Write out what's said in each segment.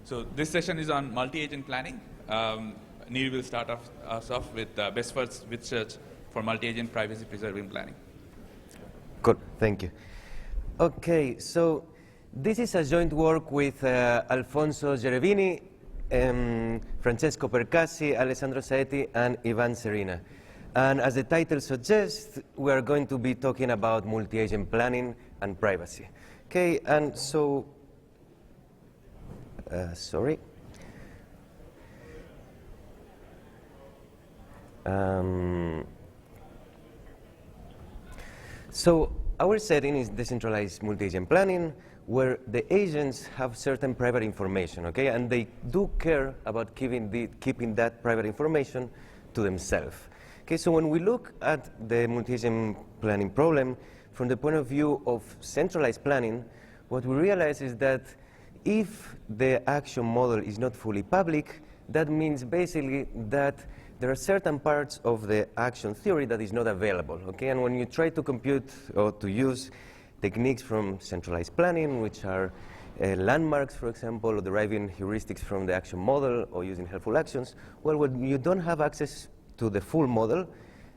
So this session is on multi-agent planning. Neil will start us off with best first with search for multi-agent privacy-preserving planning. Good, thank you. Okay, so this is a joint work with Alfonso Gerevini, Francesco Percassi, Alessandro Saetti, and Ivan Serina. And as the title suggests, we are going to be talking about multi-agent planning and privacy. Okay, and so, sorry. So our setting is decentralized multi-agent planning, where the agents have certain private information, okay, and they do care about keeping that private information to themselves. Okay, so when we look at the multi-agent planning problem from the point of view of centralized planning, what we realize is that if the action model is not fully public, that means basically that there are certain parts of the action theory that is not available, okay? And when you try to compute or to use techniques from centralized planning, which are landmarks, for example, or deriving heuristics from the action model or using helpful actions, well, when you don't have access to the full model,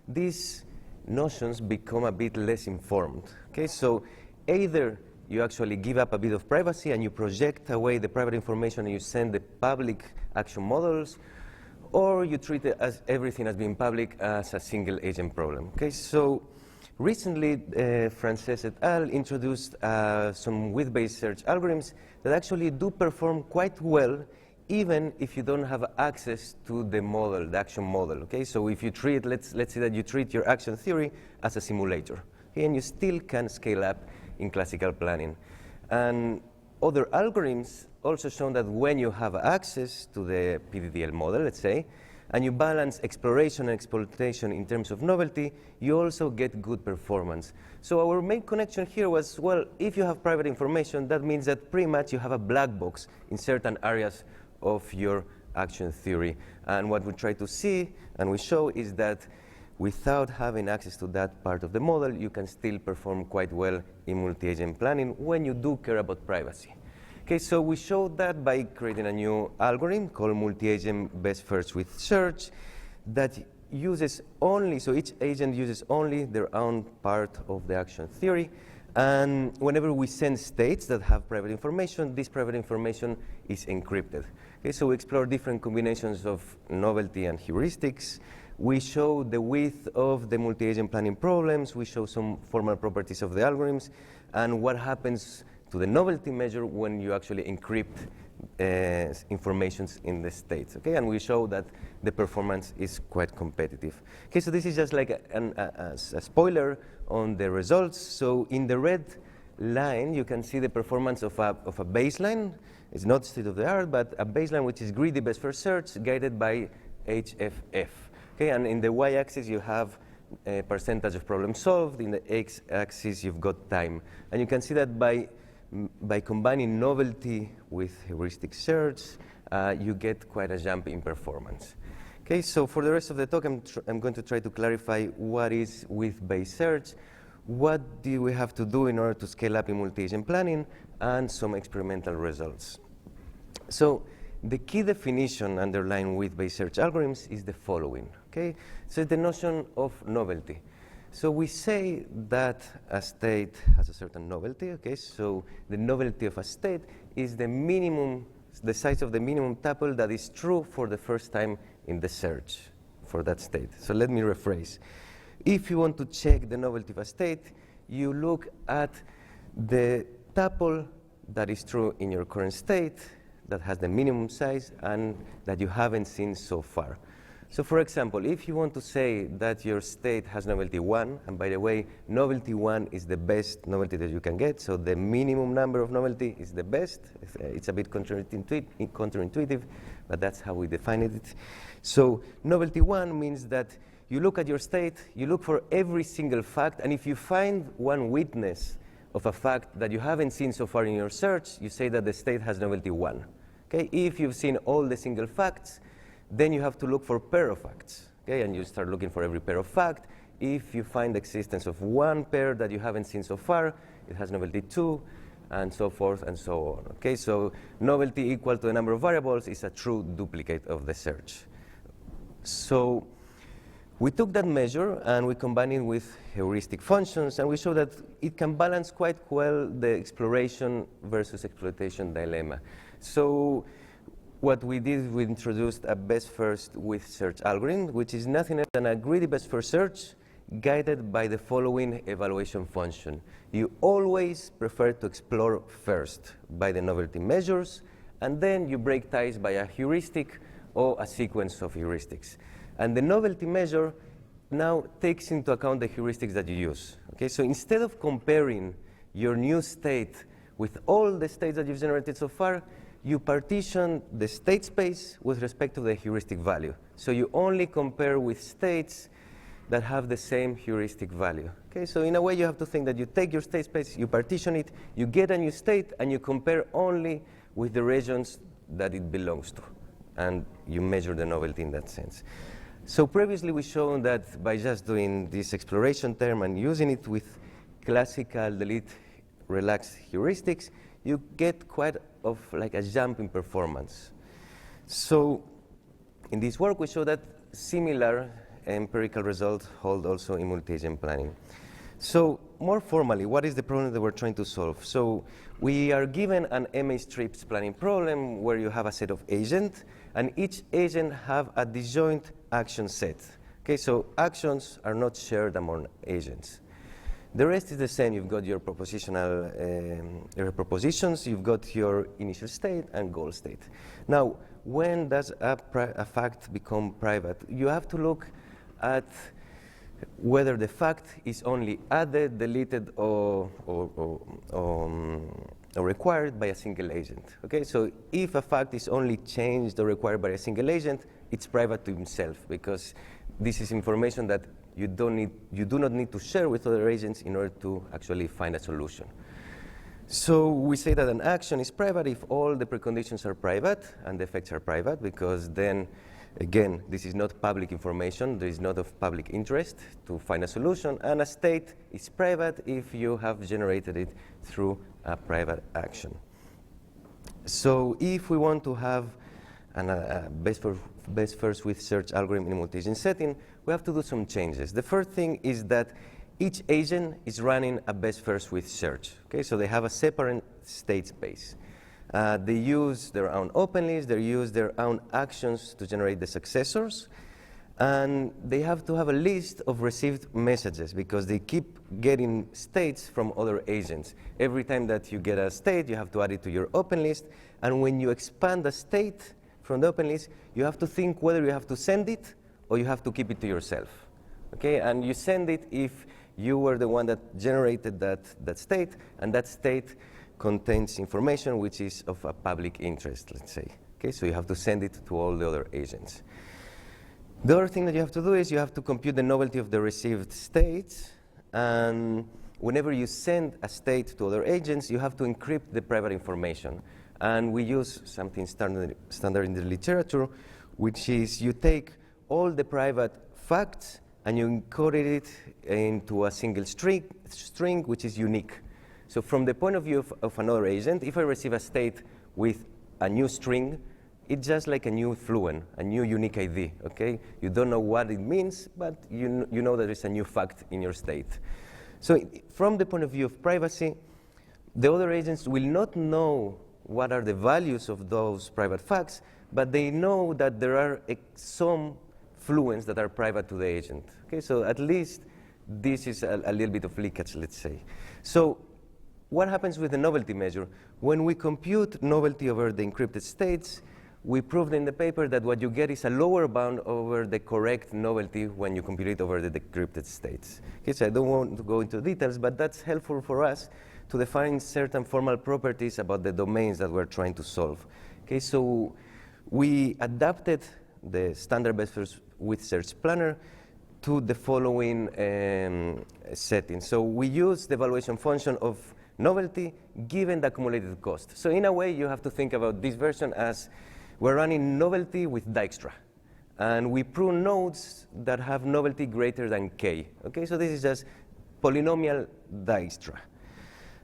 these notions become a bit less informed, okay? So either you actually give up a bit of privacy and you project away the private information and you send the public action models, or you treat it as everything as being public as a single agent problem. Okay, so recently Frances et al. Introduced some width-based search algorithms that actually do perform quite well even if you don't have access to the model, the action model. Okay, so if you treat, let's say that you treat your action theory as a simulator, okay, and you still can scale up in classical planning. And other algorithms also shown that when you have access to the PDDL model, let's say, and you balance exploration and exploitation in terms of novelty, you also get good performance. So our main connection here was, well, if you have private information, that means that pretty much you have a black box in certain areas of your action theory. And what we try to see and we show is that without having access to that part of the model, you can still perform quite well in multi-agent planning when you do care about privacy. Okay, so we showed that by creating a new algorithm called multi-agent best first with search that uses only, so each agent uses only their own part of the action theory. And whenever we send states that have private information, this private information is encrypted. Okay, so we explore different combinations of novelty and heuristics. We show the width of the multi-agent planning problems. We show some formal properties of the algorithms and what happens to the novelty measure when you actually encrypt information in the states. Okay, and we show that the performance is quite competitive. Okay, so this is just like a spoiler on the results. So in the red line, you can see the performance of a baseline. It's not state of the art, but a baseline which is greedy best first search guided by HFF. Okay, and in the y-axis you have a percentage of problems solved. In the x-axis you've got time, and you can see that by combining novelty with heuristic search, you get quite a jump in performance. Okay, so for the rest of the talk, I'm going to try to clarify what is width-based search, what do we have to do in order to scale up in multi-agent planning, and some experimental results. So the key definition underlying width-based search algorithms is the following. Okay, so the notion of novelty. So we say that a state has a certain novelty, okay? So the novelty of a state is the minimum, the size of the minimum tuple that is true for the first time in the search for that state. So let me rephrase. If you want to check the novelty of a state, you look at the tuple that is true in your current state, that has the minimum size, and that you haven't seen so far. So for example, if you want to say that your state has novelty 1, and by the way, novelty 1 is the best novelty that you can get, so the minimum number of novelty is the best. It's a bit counterintuitive, but that's how we define it. So novelty 1 means that you look at your state, you look for every single fact, and if you find one witness of a fact that you haven't seen so far in your search, you say that the state has novelty 1. Okay? If you've seen all the single facts, then you have to look for pair of facts, okay? And you start looking for every pair of fact. If you find the existence of one pair that you haven't seen so far, it has novelty 2, and so forth and so on. Okay, so novelty equal to the number of variables is a true duplicate of the search. So we took that measure and we combined it with heuristic functions, and we showed that it can balance quite well the exploration versus exploitation dilemma. So what we did, we introduced a best first with search algorithm, which is nothing else than a greedy best first search guided by the following evaluation function. You always prefer to explore first by the novelty measures, and then you break ties by a heuristic or a sequence of heuristics. And the novelty measure now takes into account the heuristics that you use. Okay, so instead of comparing your new state with all the states that you've generated so far, you partition the state space with respect to the heuristic value. So you only compare with states that have the same heuristic value. Okay, so in a way you have to think that you take your state space, you partition it, you get a new state, and you compare only with the regions that it belongs to. And you measure the novelty in that sense. So previously we shown that by just doing this exploration term and using it with classical delete relaxed heuristics, you get quite of like a jump in performance. So in this work we show that similar empirical results hold also in multi-agent planning. So more formally, what is the problem that we're trying to solve? So we are given an MA strips planning problem where you have a set of agents, and each agent have a disjoint action set. Okay, so actions are not shared among agents. The rest is the same. You've got your propositions, you've got your initial state and goal state. Now, when does a fact become private? You have to look at whether the fact is only added, deleted, or required by a single agent. Okay, so if a fact is only changed or required by a single agent, it's private to himself, because this is information that you do not need to share with other agents in order to actually find a solution. So we say that an action is private if all the preconditions are private and the effects are private, because then, again, this is not public information. There is not of public interest to find a solution. And a state is private if you have generated it through a private action. So if we want to have a best first with search algorithm in a multi-agent setting, we have to do some changes. The first thing is that each agent is running a best first with search. Okay, so they have a separate state space. They use their own open list, they use their own actions to generate the successors, and they have to have a list of received messages because they keep getting states from other agents. Every time that you get a state, you have to add it to your open list, and when you expand a state from the open list, you have to think whether you have to send it or you have to keep it to yourself. Okay, and you send it if you were the one that generated that state, and that state contains information which is of a public interest, let's say. Okay, so you have to send it to all the other agents. The other thing that you have to do is you have to compute the novelty of the received states, and whenever you send a state to other agents, you have to encrypt the private information. And we use something standard in the literature, which is you take all the private facts and you encode it into a single string which is unique. So from the point of view of another agent, if I receive a state with a new string, it's just like a new fluent, a new unique ID, okay? You don't know what it means, but you know that there's a new fact in your state. So from the point of view of privacy, the other agents will not know what are the values of those private facts, but they know that there are some fluents that are private to the agent. Okay, so at least this is a little bit of leakage, let's say. So what happens with the novelty measure? When we compute novelty over the encrypted states, we proved in the paper that what you get is a lower bound over the correct novelty when you compute it over the decrypted states. Okay, so I don't want to go into details, but that's helpful for us to define certain formal properties about the domains that we're trying to solve. Okay, so we adapted the standard best first with search planner to the following settings. So we use the evaluation function of novelty given the accumulated cost. So in a way, you have to think about this version as we're running novelty with Dijkstra. And we prune nodes that have novelty greater than k. Okay, so this is just polynomial Dijkstra.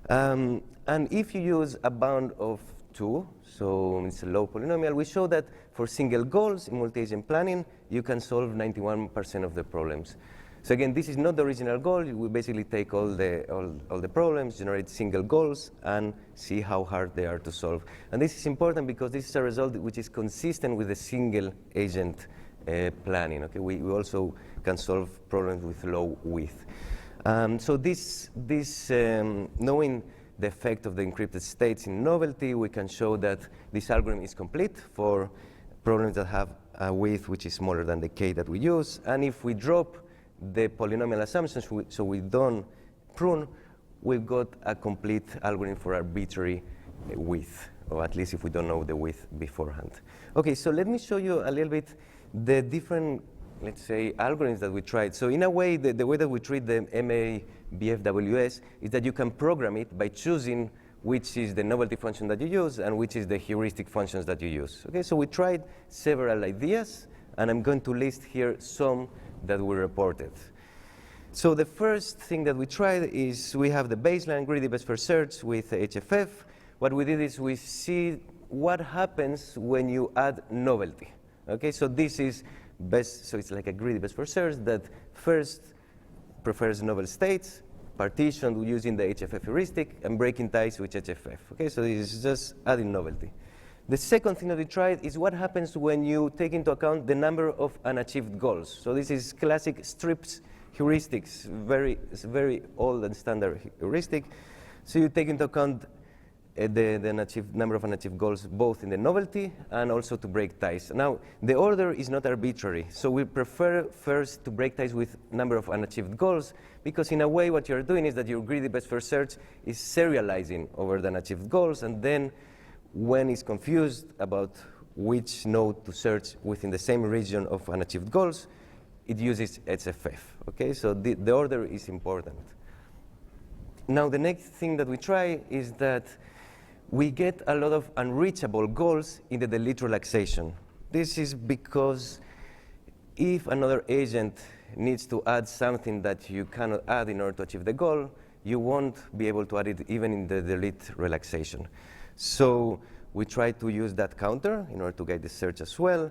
And if you use a bound of 2, so it's a low polynomial, we show that for single goals in multi-agent planning, you can solve 91% of the problems. So again, this is not the original goal. We basically take all the problems, generate single goals, and see how hard they are to solve. And this is important because this is a result which is consistent with the single agent planning. Okay, we also can solve problems with low width. So knowing the effect of the encrypted states in novelty, we can show that this algorithm is complete for problems that have a width which is smaller than the k that we use. And if we drop the polynomial assumptions, so we don't prune, we've got a complete algorithm for arbitrary width, or at least if we don't know the width beforehand. Okay, so let me show you a little bit the different, let's say, algorithms that we tried. So in a way, the way that we treat the MABFWS is that you can program it by choosing which is the novelty function that you use and which is the heuristic functions that you use. Okay, so we tried several ideas, and I'm going to list here some that we reported. So the first thing that we tried is we have the baseline greedy best first search with HFF. What we did is we see what happens when you add novelty. Okay, so this is best, so it's like a greedy best first search that first prefers novel states, partitioned using the HFF heuristic, and breaking ties with HFF. Okay, so this is just adding novelty. The second thing that we tried is what happens when you take into account the number of unachieved goals. So this is classic strips heuristics, very old and standard heuristic. So you take into account the number of unachieved goals both in the novelty and also to break ties. Now, the order is not arbitrary. So we prefer first to break ties with number of unachieved goals because in a way what you're doing is that your greedy best first search is serializing over the unachieved goals, and then when it's confused about which node to search within the same region of unachieved goals, it uses HFF. Okay, so the order is important. Now, the next thing that we try is that we get a lot of unreachable goals in the delete relaxation. This is because if another agent needs to add something that you cannot add in order to achieve the goal, you won't be able to add it even in the delete relaxation. So we try to use that counter in order to get the search as well.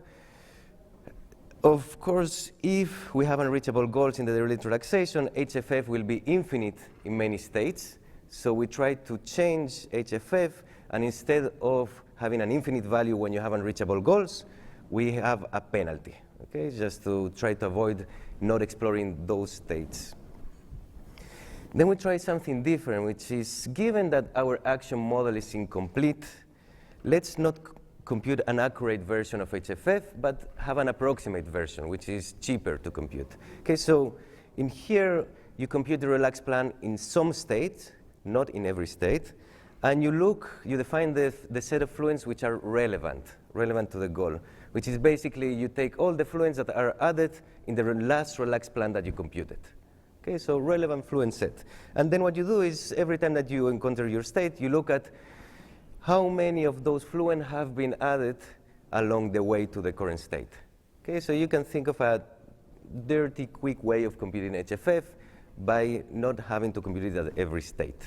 Of course, if we have unreachable goals in the delete relaxation, HFF will be infinite in many states. So we try to change HFF, and instead of having an infinite value when you have unreachable goals, we have a penalty, okay, just to try to avoid not exploring those states. Then we try something different, which is given that our action model is incomplete, let's not compute an accurate version of HFF, but have an approximate version, which is cheaper to compute. Okay, so in here, you compute the relaxed plan in some states, not in every state, and you define the set of fluents which are relevant to the goal, which is basically you take all the fluents that are added in the last relaxed plan that you computed. Okay, so relevant fluent set. And then what you do is every time that you encounter your state, you look at how many of those fluents have been added along the way to the current state. Okay, so you can think of a dirty, quick way of computing HFF by not having to compute it at every state.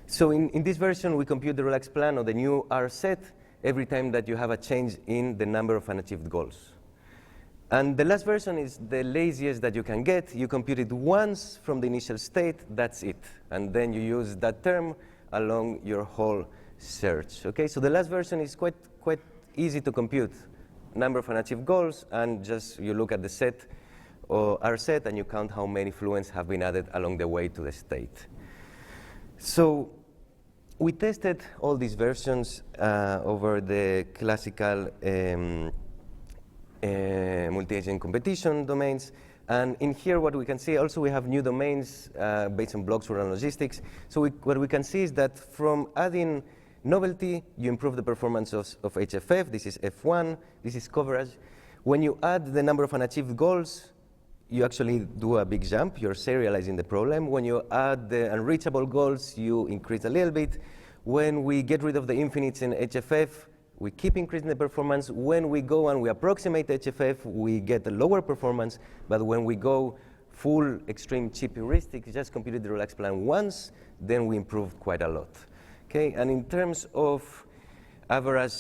So in this version, we compute the relaxed plan or the new R set every time that you have a change in the number of unachieved goals. And the last version is the laziest that you can get. You compute it once from the initial state, that's it. And then you use that term along your whole search. Okay, so the last version is quite easy to compute. Number of unachieved goals, and just you look at the set or R set and you count how many fluents have been added along the way to the state. So we tested all these versions over the classical multi-agent competition domains. And in here, what we can see, also we have new domains based on blocks around logistics. So what we can see is that from adding novelty, you improve the performance of HFF. This is F1. This is coverage. When you add the number of unachieved goals, you actually do a big jump. You're serializing the problem. When you add the unreachable goals, you increase a little bit. When we get rid of the infinites in HFF, we keep increasing the performance. When we go and we approximate HFF, we get a lower performance. But when we go full extreme cheap heuristic, just computed the relaxed plan once, then we improved quite a lot. Okay, and in terms of average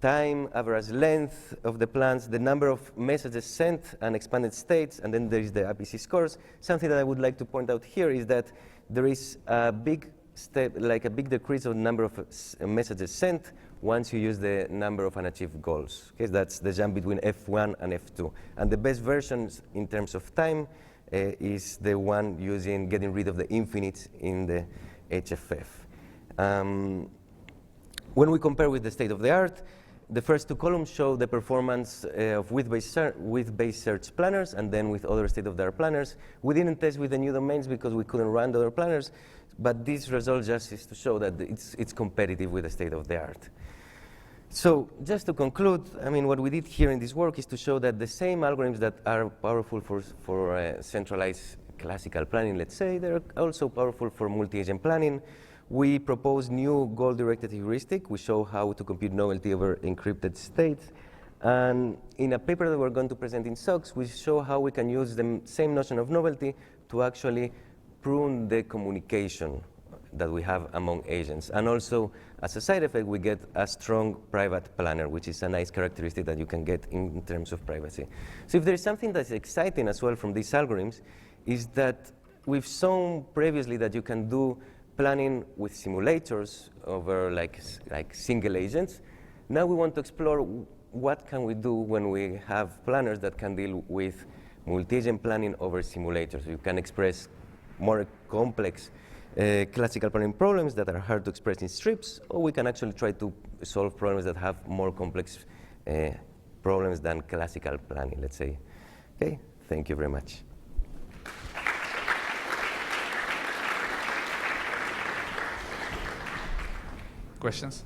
time, average length of the plans, the number of messages sent and expanded states, and then there is the IPC scores. Something that I would like to point out here is that there is a big step, like a big decrease of the number of messages sent once you use the number of unachieved goals. Okay, that's the jump between F1 and F2. And the best versions in terms of time is the one using getting rid of the infinites in the HFF. When we compare with the state of the art, the first two columns show the performance of width-based search planners and then with other state-of-the-art planners. We didn't test with the new domains because we couldn't run the other planners, but this result just is to show that it's competitive with the state-of-the-art. So just to conclude, I mean, what we did here in this work is to show that the same algorithms that are powerful for centralized classical planning, let's say, they're also powerful for multi-agent planning. We propose new goal-directed heuristic. We show how to compute novelty over encrypted states. And in a paper that we're going to present in SOX, we show how we can use the same notion of novelty to actually prune the communication that we have among agents. And also, as a side effect, we get a strong private planner, which is a nice characteristic that you can get in terms of privacy. So if there is something that's exciting as well from these algorithms, is that we've shown previously that you can do planning with simulators over like single agents. Now we want to explore what can we do when we have planners that can deal with multi-agent planning over simulators. You can express more complex classical planning problems that are hard to express in strips, or we can actually try to solve problems that have more complex problems than classical planning, let's say. Okay, thank you very much. Questions?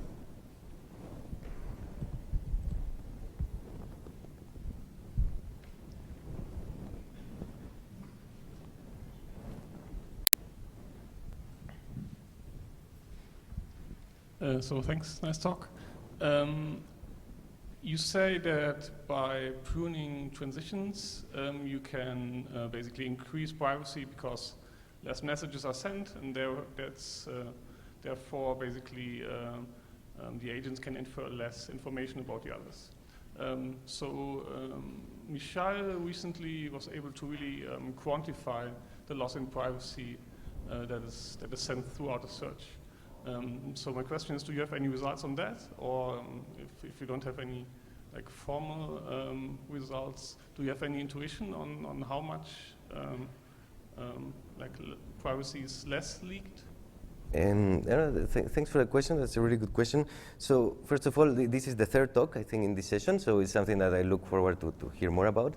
So thanks, nice talk. You say that by pruning transitions, you can basically increase privacy because less messages are sent, and therefore basically the agents can infer less information about the others. Michal recently was able to really quantify the loss in privacy that is sent throughout the search. So my question is, do you have any results on that? Or if you don't have any like formal results, do you have any intuition on how much privacy is less leaked? Thanks for the question. That's a really good question. So first of all, this is the third talk, I think, in this session. So it's something that I look forward to hear more about.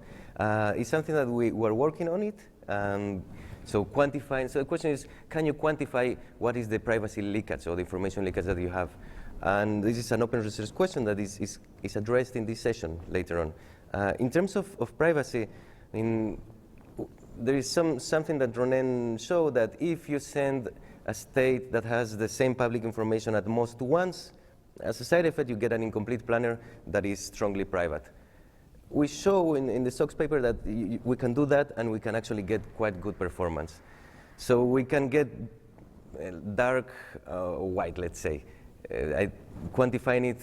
It's something that we're working on it. So quantifying. So the question is, can you quantify what is the privacy leakage or the information leakage that you have? And this is an open research question that is addressed in this session later on. In terms of privacy, I mean, there is something that Ronen showed that if you send a state that has the same public information at most once, as a side effect, you get an incomplete planner that is strongly private. We show in the SOX paper that we can do that, and we can actually get quite good performance. So we can get dark white, let's say. Quantifying it,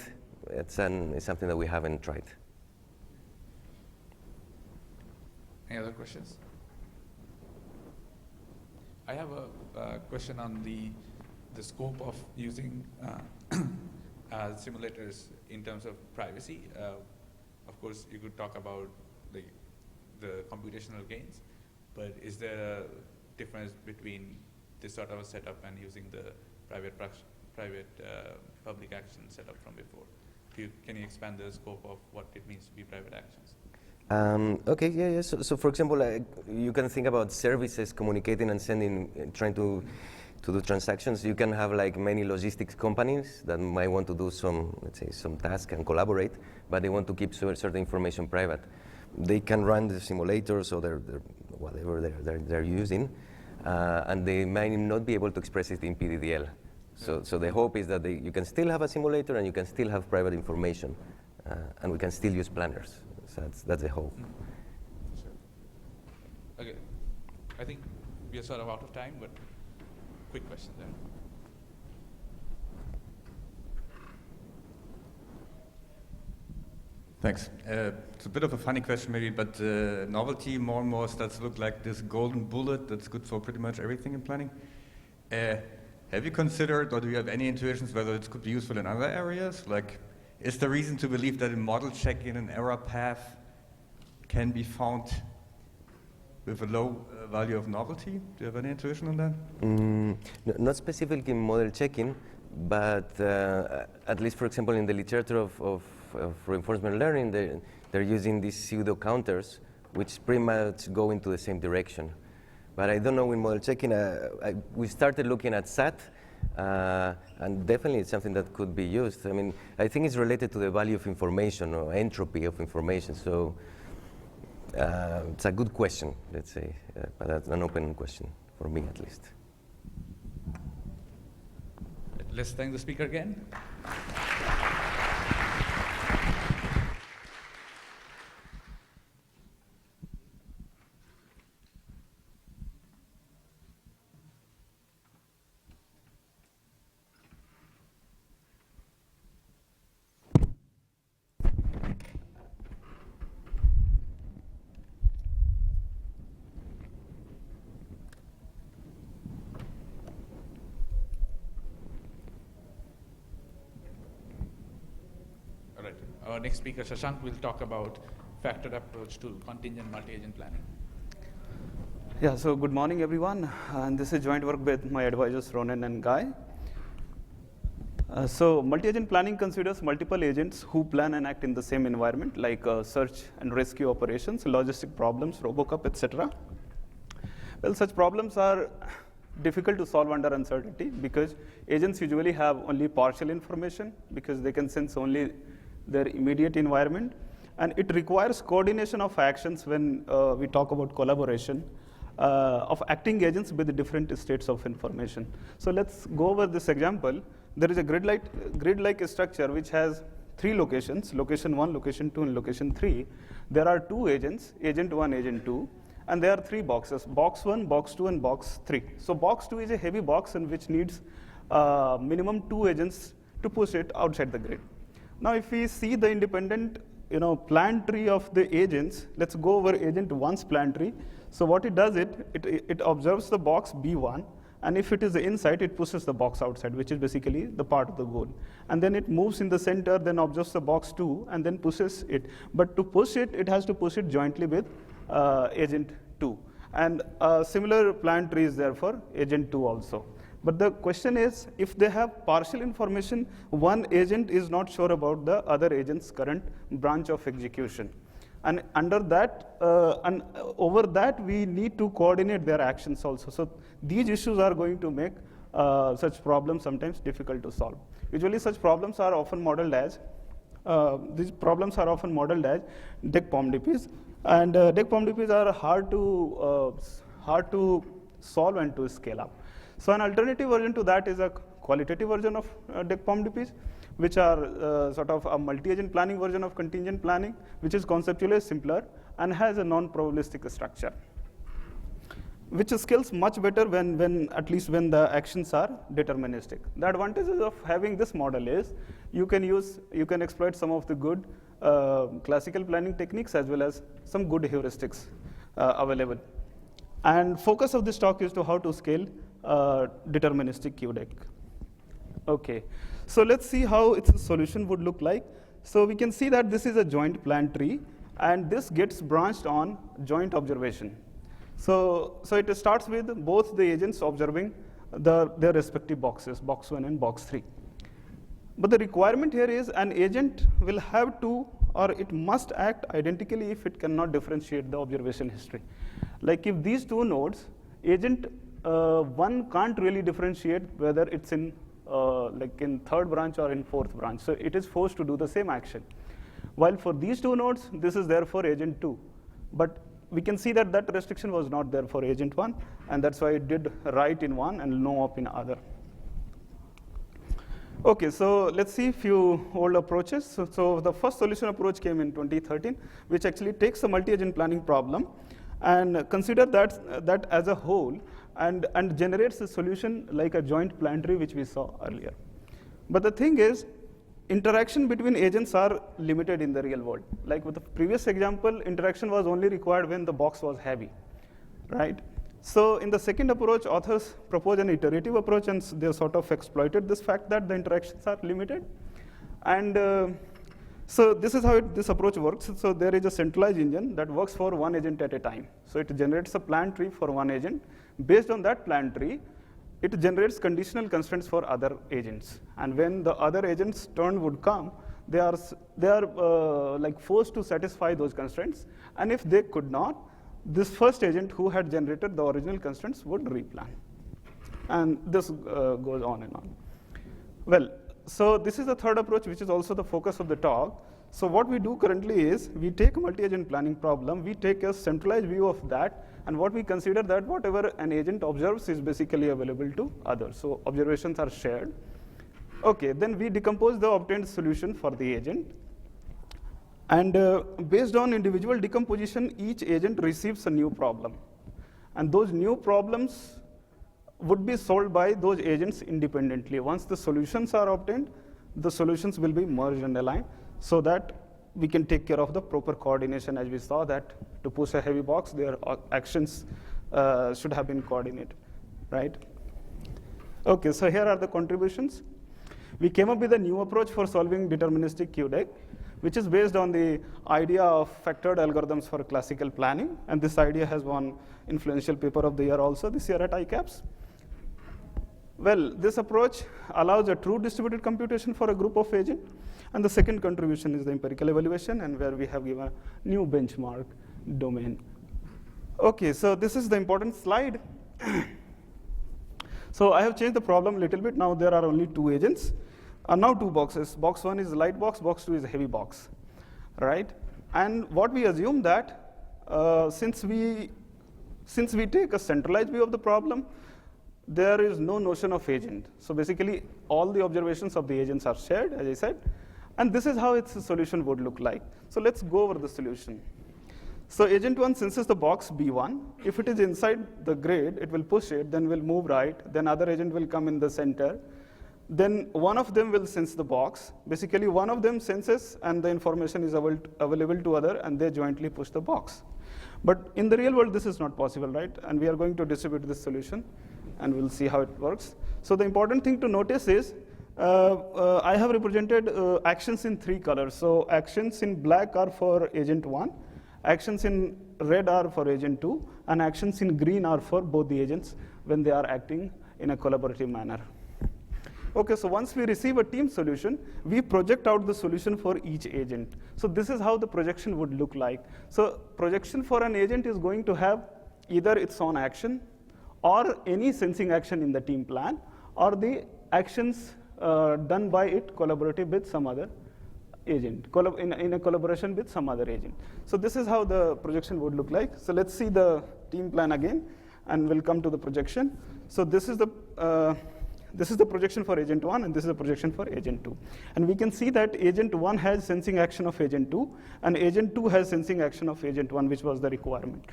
it's something that we haven't tried. Any other questions? I have a question on the scope of using simulators in terms of privacy. Of course, you could talk about the computational gains, but is there a difference between this sort of a setup and using the private public action setup from before? Can you expand the scope of what it means to be private actions? Okay, yeah. So for example, you can think about services communicating and sending, trying to do transactions. You can have like many logistics companies that might want to do some, let's say, some task and collaborate, but they want to keep certain information private. They can run the simulators or whatever they're using, and they might not be able to express it in PDDL. So the hope is that you can still have a simulator and you can still have private information, and we can still use planners. So that's the hope. Sure. Okay. I think we are sort of out of time, but quick question there. Thanks. It's a bit of a funny question maybe, but novelty more and more starts to look like this golden bullet that's good for pretty much everything in planning. Have you considered, or do you have any intuitions whether it could be useful in other areas? Like, is there reason to believe that in model checking an error path can be found with a low value of novelty? Do you have any intuition on that? Not specifically in model checking, but at least, for example, in the literature of reinforcement learning, they're using these pseudo counters, which pretty much go into the same direction. But I don't know in model checking. We started looking at SAT, and definitely it's something that could be used. I mean, I think it's related to the value of information or entropy of information. So it's a good question, let's say, but that's an open question for me at least. Let's thank the speaker again. Our next speaker, Shashank, will talk about factored approach to contingent multi-agent planning. Yeah, so good morning, everyone. And this is joint work with my advisors, Ronen and Guy. So multi-agent planning considers multiple agents who plan and act in the same environment, like search and rescue operations, logistic problems, RoboCup, etc. Well, such problems are difficult to solve under uncertainty because agents usually have only partial information because they can sense only their immediate environment. And it requires coordination of actions when we talk about collaboration of acting agents with different states of information. So let's go over this example. There is a grid-like structure which has 3 locations, location 1, location 2, and location 3. There are 2 agents, agent 1, agent 2, and there are 3 boxes, box 1, box 2, and box 3. So box 2 is a heavy box in which needs minimum 2 agents to push it outside the grid. Now, if we see the independent plan tree of the agents, let's go over agent 1's plan tree. So what it does, it observes the box B1, and if it is inside, it pushes the box outside, which is basically the part of the goal. And then it moves in the center, then observes the box 2, and then pushes it. But to push it, it has to push it jointly with agent 2. And a similar plan tree is there for agent 2 also. But the question is, if they have partial information, one agent is not sure about the other agent's current branch of execution. And under that, and over that, we need to coordinate their actions also. So these issues are going to make such problems sometimes difficult to solve. Usually such problems are often modeled as, DEC-POM-DPs. And DEC-POM-DPs are hard to solve and to scale up. So an alternative version to that is a qualitative version of DEC-POM-DPs, which are sort of a multi-agent planning version of contingent planning, which is conceptually simpler and has a non-probabilistic structure, which scales much better at least when the actions are deterministic. The advantages of having this model is you can exploit some of the good classical planning techniques as well as some good heuristics available. And focus of this talk is to how to scale deterministic QDEC. Okay, so let's see how its solution would look like. So we can see that this is a joint plan tree, and this gets branched on joint observation. So it starts with both the agents observing their respective boxes, box 1 and box 3. But the requirement here is an agent will have to, or it must act identically if it cannot differentiate the observation history. Like if these 2 nodes, agent 1 can't really differentiate whether it's in like in 3rd branch or in 4th branch. So it is forced to do the same action. While for these 2 nodes, this is there for agent 2. But we can see that that restriction was not there for agent 1, and that's why it did write in one and no op in other. Okay, so let's see a few old approaches. So the first solution approach came in 2013, which actually takes a multi-agent planning problem and consider that as a whole, and generates a solution like a joint plan tree, which we saw earlier. But the thing is, interaction between agents are limited in the real world. Like with the previous example, interaction was only required when the box was heavy, right? So in the second approach, authors propose an iterative approach, and they sort of exploited this fact that the interactions are limited. And so this is how this approach works. So there is a centralized engine that works for one agent at a time. So it generates a plan tree for one agent. Based on that plan tree, it generates conditional constraints for other agents. And when the other agent's turn would come, they are like forced to satisfy those constraints. And if they could not, this first agent who had generated the original constraints would replan. And this goes on and on. Well, so this is the third approach, which is also the focus of the talk. So what we do currently is we take a multi-agent planning problem, we take a centralized view of that, and what we consider that whatever an agent observes is basically available to others. So observations are shared. Okay, then we decompose the obtained solution for the agent. And based on individual decomposition, each agent receives a new problem. And those new problems would be solved by those agents independently. Once the solutions are obtained, the solutions will be merged and aligned so that we can take care of the proper coordination. As we saw that to push a heavy box, their actions should have been coordinated, right? Okay, so here are the contributions. We came up with a new approach for solving deterministic QDEC, which is based on the idea of factored algorithms for classical planning. And this idea has won influential paper of the year also this year at ICAPS. Well, this approach allows a true distributed computation for a group of agents. And the second contribution is the empirical evaluation, and where we have given a new benchmark domain. Okay, so this is the important slide. So I have changed the problem a little bit. Now there are only two agents. Now two boxes. Box one is light box, box two is a heavy box, right? And what we assume that since we take a centralized view of the problem, there is no notion of agent. So basically, all the observations of the agents are shared, as I said. And this is how its solution would look like. So let's go over the solution. So agent one senses the box B1. If it is inside the grid, it will push it, then will move right. Then other agent will come in the center. Then one of them will sense the box. Basically, one of them senses, and the information is available to other, and they jointly push the box. But in the real world, this is not possible, right? And we are going to distribute this solution, and we'll see how it works. So the important thing to notice is, I have represented actions in three colors. So actions in black are for agent one, actions in red are for agent two, and actions in green are for both the agents when they are acting in a collaborative manner. Okay, so once we receive a team solution, we project out the solution for each agent. So this is how the projection would look like. So projection for an agent is going to have either its own action, or any sensing action in the team plan, or the actions done by it collaborative with some other agent, in a collaboration with some other agent. So this is how the projection would look like. So let's see the team plan again, and we'll come to the projection. So this is the projection for agent one, and this is the projection for agent two. And we can see that agent one has sensing action of agent two, and agent two has sensing action of agent one, which was the requirement.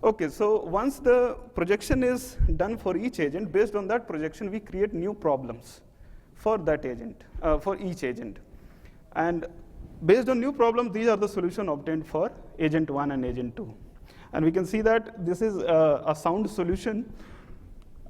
Okay, so once the projection is done for each agent, based on that projection, we create new problems for that agent, for each agent. And based on new problems, these are the solution obtained for agent one and agent two. And we can see that this is a sound solution.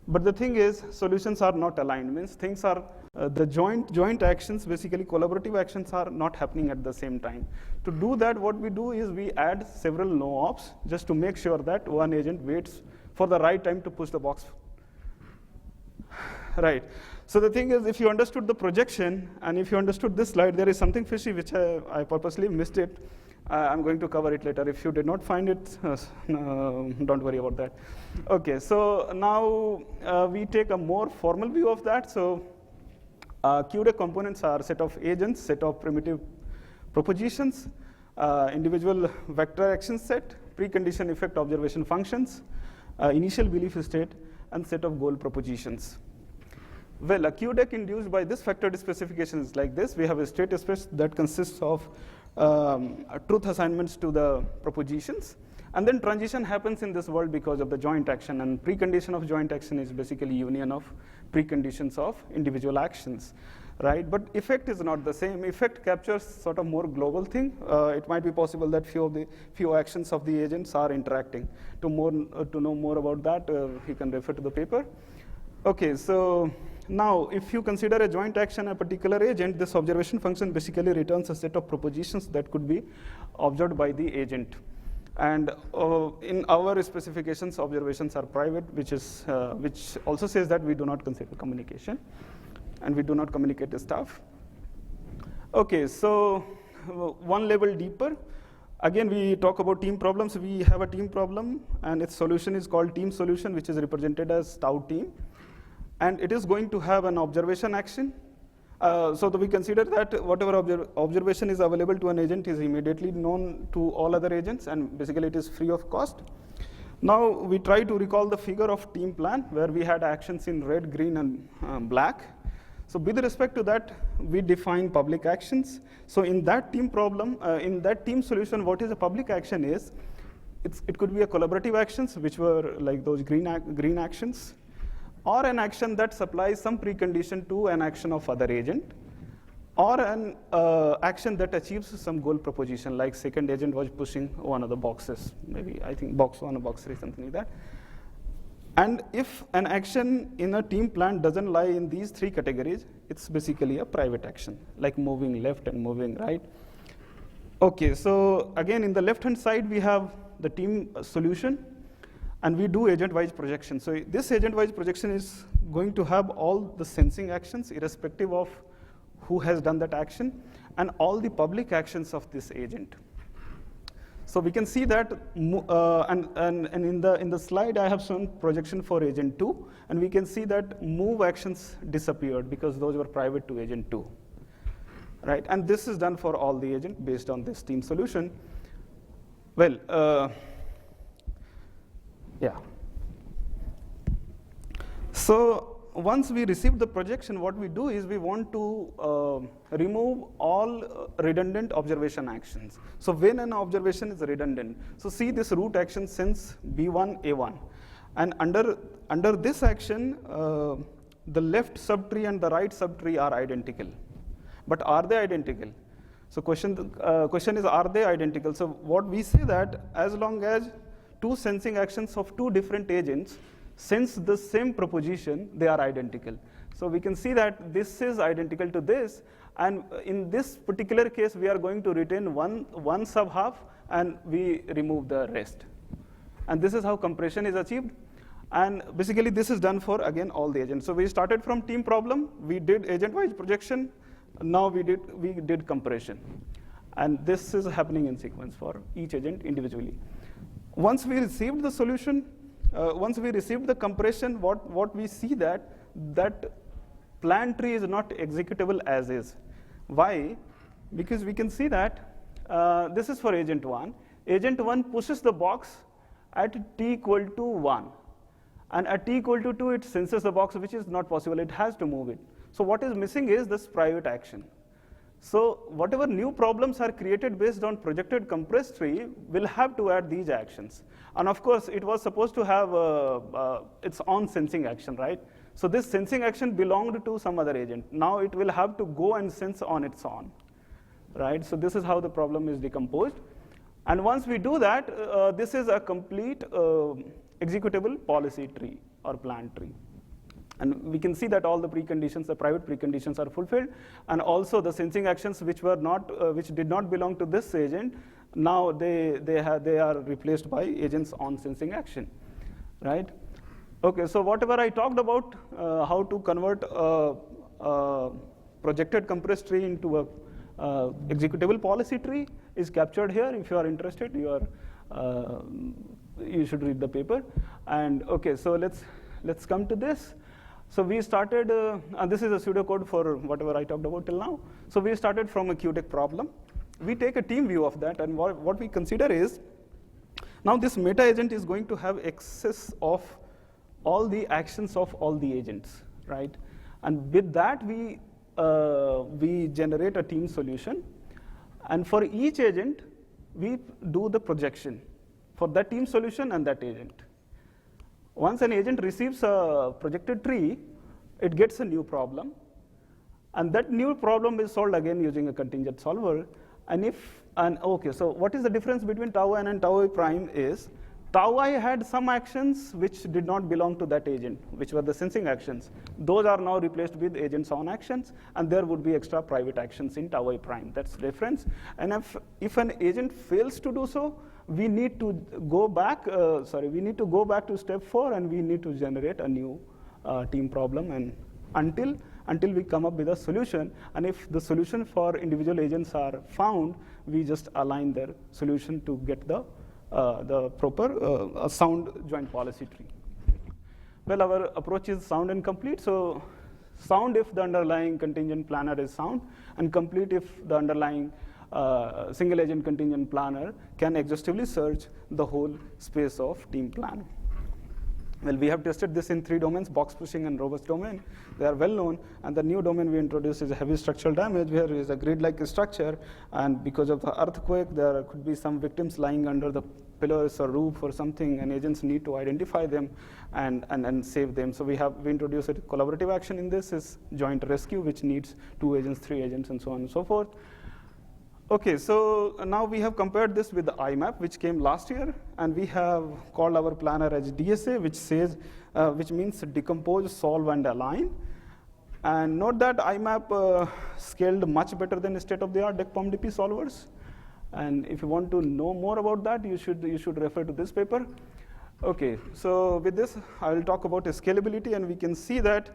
But the thing is, solutions are not aligned. Means things are, the joint actions, basically collaborative actions, are not happening at the same time. To do that, what we do is we add several no-ops just to make sure that one agent waits for the right time to push the box. Right. So the thing is, if you understood the projection, and if you understood this slide, there is something fishy which I purposely missed it. I'm going to cover it later. If you did not find it, don't worry about that. Okay, so now we take a more formal view of that. So QDEC components are set of agents, set of primitive propositions, individual vector action set, precondition effect observation functions, initial belief state, and set of goal propositions. Well, a QDEC induced by this factored specification is like this. We have a state space that consists of truth assignments to the propositions, And then transition happens in this world because of the joint action, and precondition of joint action is basically union of preconditions of individual actions, right? But effect is not the same. Effect captures sort of more global thing. It might be possible that few actions of the agents are interacting. To know more about that, you can refer to the paper. Okay, so now if you consider a joint action a particular agent, this observation function basically returns a set of propositions that could be observed by the agent. And in our specifications, observations are private, which also says that we do not consider communication, and we do not communicate the stuff. Okay, so one level deeper. Again, we talk about team problems. We have a team problem, and its solution is called team solution, which is represented as tau team. And it is going to have an observation action. So that we consider that whatever observation is available to an agent is immediately known to all other agents, and basically it is free of cost. Now we try to recall the figure of team plan where we had actions in red, green, and black. So with respect to that, we define public actions. So in that team problem, in that team solution, what is a public action is, it could be a collaborative actions, which were like those green actions, or an action that supplies some precondition to an action of other agent, or an action that achieves some goal proposition, like second agent was pushing one of the boxes, maybe I think box 1 or box 3, something like that. And if an action in a team plan doesn't lie in these 3 categories, it's basically a private action, like moving left and moving right. Okay, so again, in the left-hand side, we have the team solution, and we do agent-wise projection. So this agent-wise projection is going to have all the sensing actions, irrespective of who has done that action, and all the public actions of this agent. So we can see that, and in the slide I have shown projection for agent 2, and we can see that move actions disappeared because those were private to agent 2, right? And this is done for all the agent based on this team solution. Well, yeah. So once we receive the projection, what we do is we want to remove all redundant observation actions. So when an observation is redundant, so see this root action sense B1, A1. And under this action, the left subtree and the right subtree are identical. But are they identical? So question is, are they identical? So what we say that as long as 2 sensing actions of 2 different agents sense the same proposition, they are identical. So we can see that this is identical to this, and in this particular case, we are going to retain one sub-half, and we remove the rest. And this is how compression is achieved. And basically, this is done for, again, all the agents. So we started from team problem, we did agent-wise projection, now we did compression. And this is happening in sequence for each agent individually. Once we received the solution, once we received the compression, what we see that plan tree is not executable as is. Why? Because we can see that this is for agent 1. Agent 1 pushes the box at t equal to 1. And at t equal to 2, it senses the box, which is not possible. It has to move it. So what is missing is this private action. So whatever new problems are created based on projected compressed tree will have to add these actions. And of course, it was supposed to have its own sensing action, right? So this sensing action belonged to some other agent. Now it will have to go and sense on its own, right? So this is how the problem is decomposed. And once we do that, this is a complete executable policy tree or plan tree. And we can see that all the preconditions, the private preconditions, are fulfilled, and also the sensing actions which did not belong to this agent, now they are replaced by agents on sensing action, right? Okay, so whatever I talked about, how to convert a projected compressed tree into a executable policy tree is captured here. If you are interested, you should read the paper. And okay, so let's come to this. So we started, and this is a pseudocode for whatever I talked about till now. So we started from a QTech problem. We take a team view of that, and what we consider is, now this meta agent is going to have access of all the actions of all the agents, right? And with that, we generate a team solution. And for each agent, we do the projection for that team solution and that agent. Once an agent receives a projected tree, it gets a new problem. And that new problem is solved again using a contingent solver. Okay, so what is the difference between tau n and tau I prime is, tau I had some actions which did not belong to that agent, which were the sensing actions. Those are now replaced with agents on actions, and there would be extra private actions in tau I prime. That's the difference. And if an agent fails to do so, we need to go back, to step 4, and we need to generate a new team problem, and until we come up with a solution. And if the solution for individual agents are found, we just align their solution to get the proper sound joint policy tree. Well, our approach is sound and complete. So sound if the underlying contingent planner is sound, and complete if the underlying single agent contingent planner can exhaustively search the whole space of team plan. Well, we have tested this in 3 domains, box pushing and robust domain. They are well known, and the new domain we introduced is a heavy structural damage, where is a grid-like structure, and because of the earthquake, there could be some victims lying under the pillars or roof or something, and agents need to identify them and save them. So we introduced a collaborative action in this, is joint rescue, which needs 2 agents, 3 agents, and so on and so forth. Okay, so now we have compared this with the IMAP, which came last year, and we have called our planner as DSA, which means decompose, solve, and align. And note that IMAP scaled much better than state-of-the-art DECPOM-DP solvers. And if you want to know more about that, you should refer to this paper. Okay, so with this, I will talk about scalability, and we can see that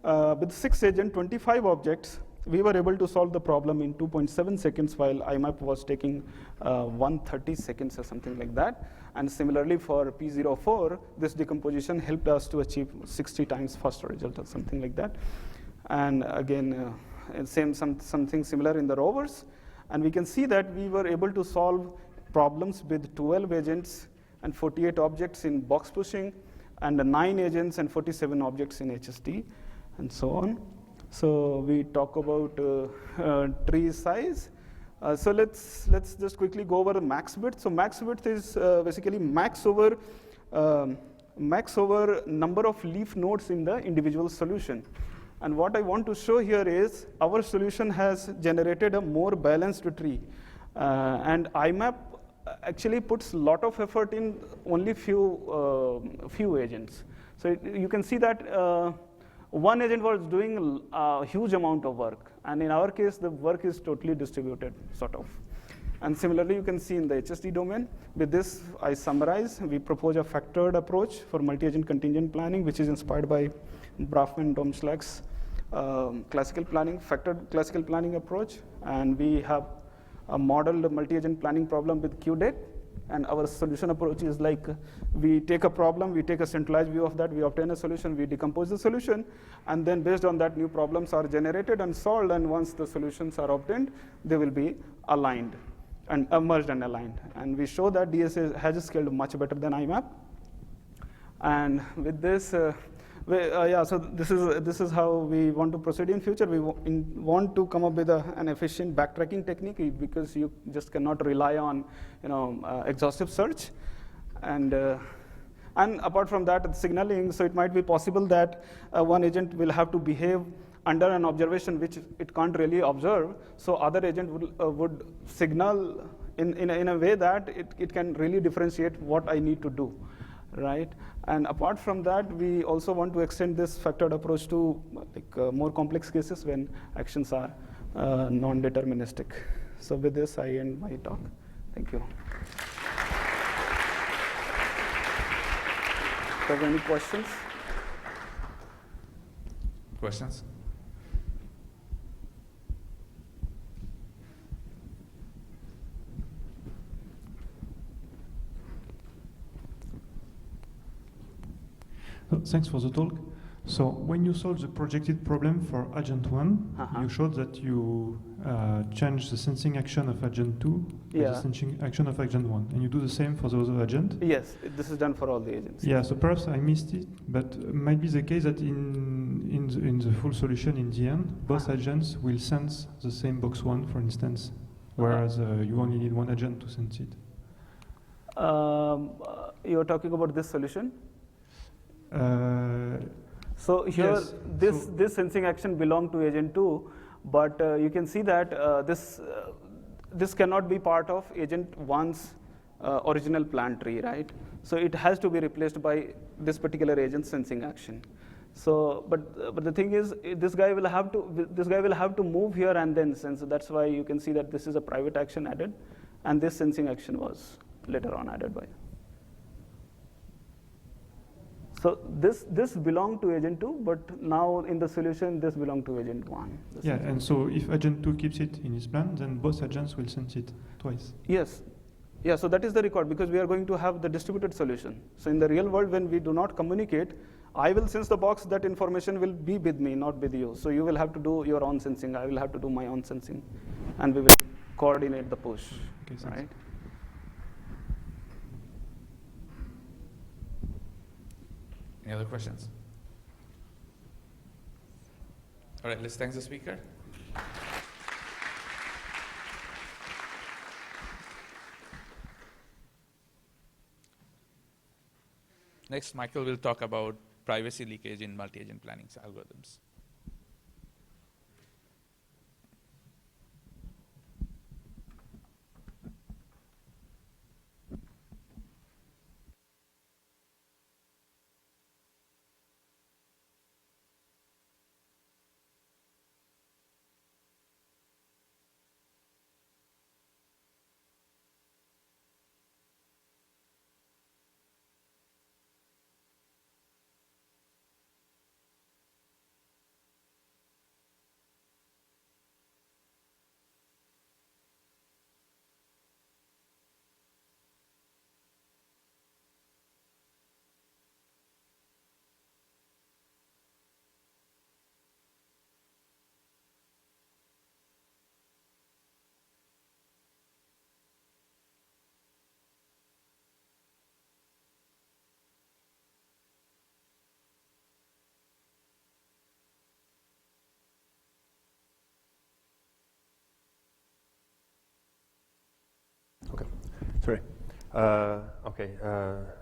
with 6 agent, 25 objects, we were able to solve the problem in 2.7 seconds, while IMAP was taking 130 seconds or something like that. And similarly for P04, this decomposition helped us to achieve 60 times faster result or something like that. And again, something similar in the rovers. And we can see that we were able to solve problems with 12 agents and 48 objects in box pushing, and 9 agents and 47 objects in HSD, and so on. So we talk about tree size. So let's just quickly go over the max width. So max width is basically max over number of leaf nodes in the individual solution. And what I want to show here is our solution has generated a more balanced tree. And IMAP actually puts a lot of effort in only few agents. So you can see that one agent was doing a huge amount of work. And in our case, the work is totally distributed, sort of. And similarly, you can see in the HSD domain. With this, I summarize. We propose a factored approach for multi-agent contingent planning, which is inspired by Brafman and Domschlag's classical planning, factored classical planning approach. And we have a modeled multi-agent planning problem with QDate. And our solution approach is like, we take a problem, we take a centralized view of that, we obtain a solution, we decompose the solution, and then based on that, new problems are generated and solved, and once the solutions are obtained, they will be aligned, and merged and aligned. And we show that DSA has scaled much better than IMAP. And with this, so this is how we want to proceed in future. We want to come up with an efficient backtracking technique, because you just cannot rely on exhaustive search. And apart from that, signaling. So it might be possible that one agent will have to behave under an observation which it can't really observe. So other agent would signal in a way that it can really differentiate what I need to do. Right, and apart from that, we also want to extend this factored approach to more complex cases when actions are non-deterministic. So with this, I end my talk. Thank you. Are there any questions? Questions? Thanks for the talk. So when you solve the projected problem for agent 1, you showed that you change the sensing action of agent 2 with the sensing action of agent 1. And you do the same for the other agent? Yes, this is done for all the agents. Yeah, so perhaps I missed it, but it might be the case that in the full solution, in the end, both agents will sense the same box 1, for instance, whereas you only need one agent to sense it. You're talking about this solution? So here, Yes. this sensing action belong to agent 2, but you can see that this cannot be part of agent 1's original plan tree, right? So it has to be replaced by this particular agent sensing action. So, but the thing is, this guy will have to move here and then sense. So that's why you can see that this is a private action added, and this sensing action was later on added by. So this belonged to agent 2, but now in the solution, this belonged to agent 1. Yeah, and so if agent 2 keeps it in his plan, then both agents will sense it twice. Yes. Yeah, so that is the record, because we are going to have the distributed solution. So in the real world, when we do not communicate, I will sense the box, that information will be with me, not with you. So you will have to do your own sensing, I will have to do my own sensing, and we will coordinate the push, Okay, thanks. right? Any other questions? All right, let's thank the speaker. Next, Michael will talk about privacy leakage in multi-agent planning algorithms. Sorry.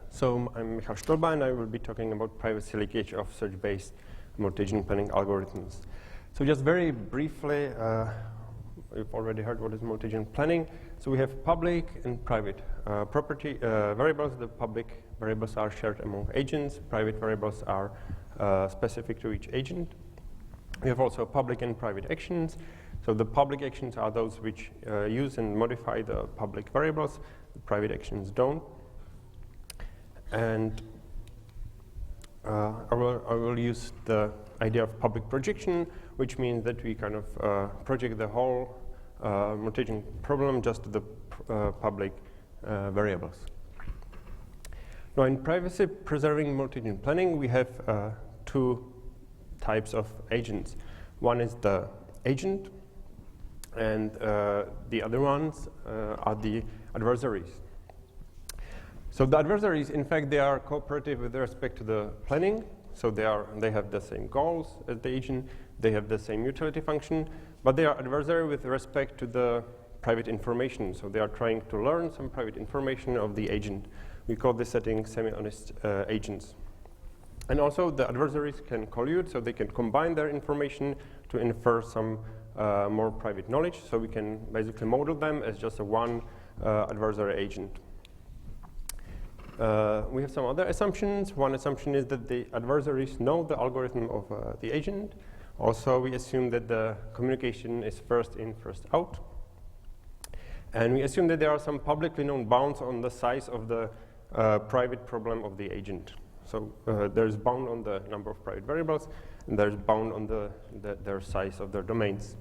So I'm Michal Štolba, and I will be talking about privacy leakage of search-based multi-agent planning algorithms. So just very briefly, you've already heard what is multi-agent planning. So we have public and private property variables. The public variables are shared among agents. Private variables are specific to each agent. We have also public and private actions. So the public actions are those which use and modify the public variables. The private actions don't. And I will use the idea of public projection, which means that we kind of project the whole multi-agent problem just to the public variables. Now, in privacy-preserving multi-agent planning, we have two types of agents. One is the agent, and the other ones are the adversaries. So the adversaries, in fact, they are cooperative with respect to the planning. So they have the same goals as the agent. They have the same utility function, but they are adversary with respect to the private information. So they are trying to learn some private information of the agent. We call this setting semi-honest agents. And also the adversaries can collude, so they can combine their information to infer some more private knowledge. So we can basically model them as just a one adversary agent. We have some other assumptions. One assumption is that the adversaries know the algorithm of the agent. Also, we assume that the communication is first in, first out. And we assume that there are some publicly known bounds on the size of the private problem of the agent. So there's bound on the number of private variables, and there's bound on their size of their domains.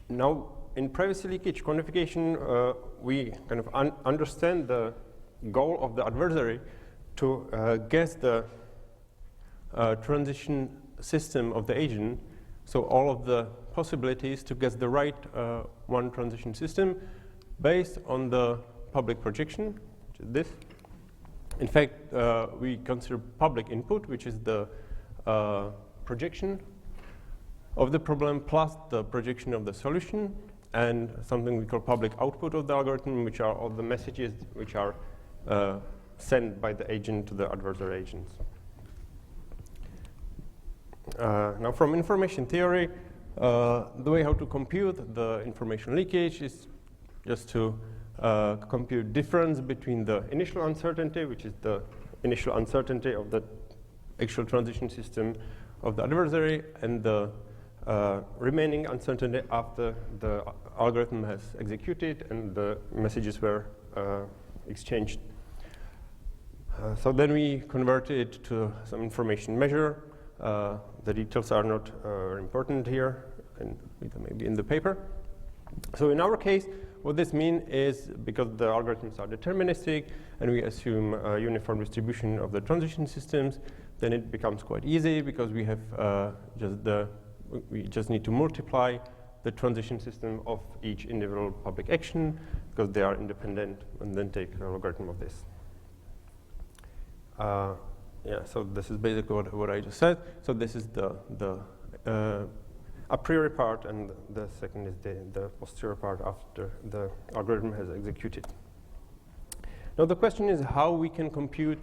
Now, in privacy leakage quantification, we kind of understand the goal of the adversary to guess the transition system of the agent. So all of the possibilities to guess the right one transition system based on the public projection, which is this. In fact, we consider public input, which is the projection of the problem plus the projection of the solution. and something we call public output of the algorithm, which are all the messages which are sent by the agent to the adversary agents. Now, from information theory, the way how to compute the information leakage is just to compute difference between the initial uncertainty, which is the initial uncertainty of the actual transition system of the adversary, and the remaining uncertainty after the algorithm has executed and the messages were exchanged. So then we convert it to some information measure. The details are not important here, and maybe in the paper. So in our case, what this means is, because the algorithms are deterministic and we assume a uniform distribution of the transition systems, then it becomes quite easy, because we have we just need to multiply the transition system of each individual public action, because they are independent, and then take a logarithm of this. Yeah, so this is basically what I just said. So this is the a priori part, and the second is the posterior part after the algorithm has executed. Now the question is how we can compute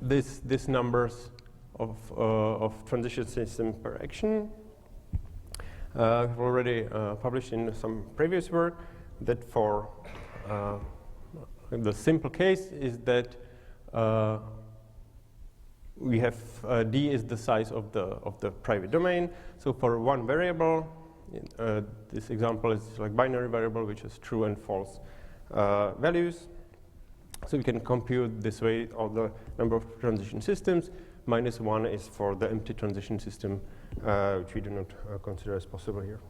these numbers of transition system per action. We've already published in some previous work that for the simple case is that we have D is the size of the private domain. So for one variable, this example is like binary variable, which has true and false values. So we can compute this way all the number of transition systems. -1 is for the empty transition system, which we do not consider as possible here.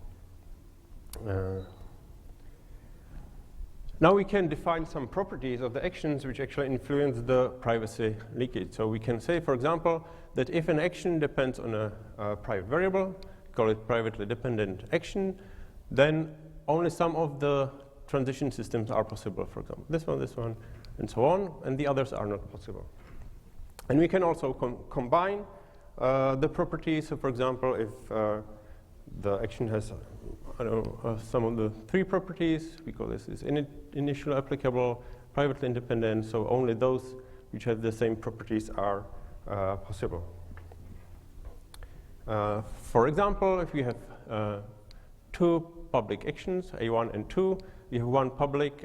Now we can define some properties of the actions which actually influence the privacy leakage. So we can say, for example, that if an action depends on a private variable, call it privately dependent action, then only some of the transition systems are possible. For example, this one, and so on, and the others are not possible. And we can also combine the properties. So, for example, if the action has some of the 3 properties, we call this is initially applicable, privately independent, so only those which have the same properties are possible. For example, if we have 2 public actions, A1 and 2, we have 1 public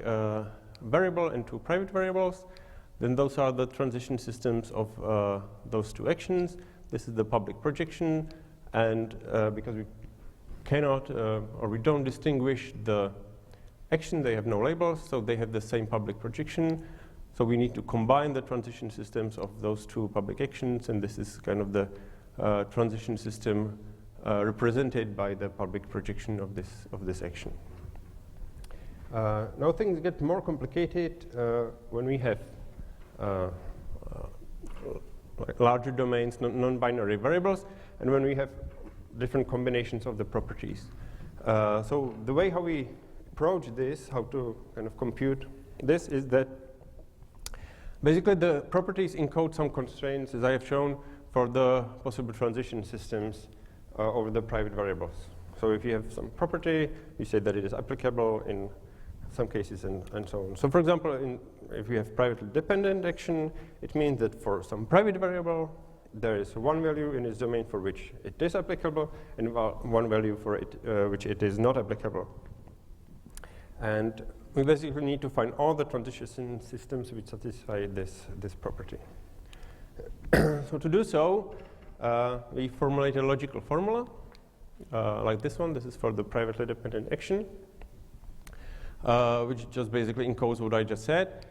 variable and 2 private variables, then those are the transition systems of those 2 actions. This is the public projection, and because we cannot or we don't distinguish the action, they have no labels, so they have the same public projection. So we need to combine the transition systems of those 2 public actions, and this is kind of the transition system represented by the public projection of this action. Now things get more complicated when we have like larger domains, non-binary variables, and when we have different combinations of the properties. So the way how we approach this, how to kind of compute this, is that basically the properties encode some constraints, as I have shown, for the possible transition systems over the private variables. So if you have some property, you say that it is applicable in some cases, and so on. So for example, if we have privately dependent action, it means that for some private variable, there is 1 value in its domain for which it is applicable, and 1 value for it which it is not applicable. And we basically need to find all the transition systems which satisfy this property. So to do so, we formulate a logical formula, like this one. This is for the privately dependent action, which just basically encodes what I just said.